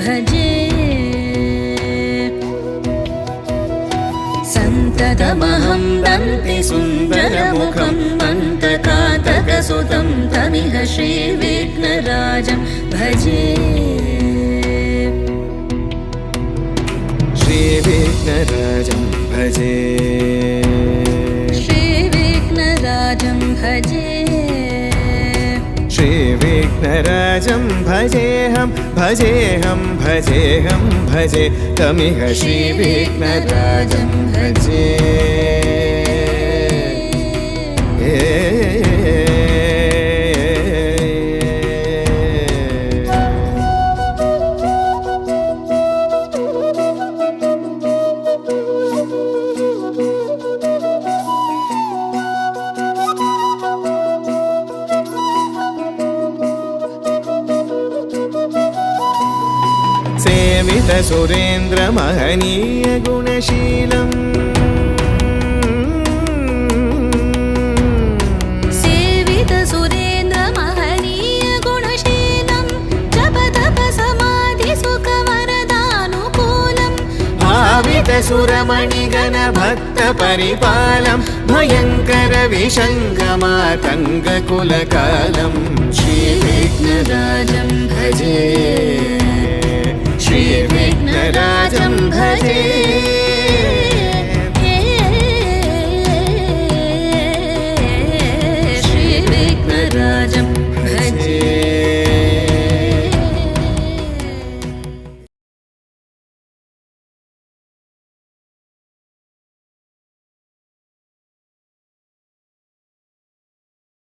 भजे सन्ततमहं दन्ति सुन्दरमुखं मन्तकातकसुतं तमिह श्रीविघ्नराजं भजे श्रीविघ्नराजं भजे श्रीविघ्नराजं भजे श्रीविघ्नराजं भजेऽहं भजेऽहं भजेऽहं भजे तमिह श्रीविघ्नराजं भजे सेवित सुरेन्द्र महनीय गुणशीलम् सेवित सुरेन्द्र महनीय गुणशीलं जपतप समाधि सुख वरदानुकूलम् भावित सुरमणिगण भक्त परिपालं भयङ्कर विशङ्गमातङ्ग कुलकालं श्रीविघ्नराजं भजे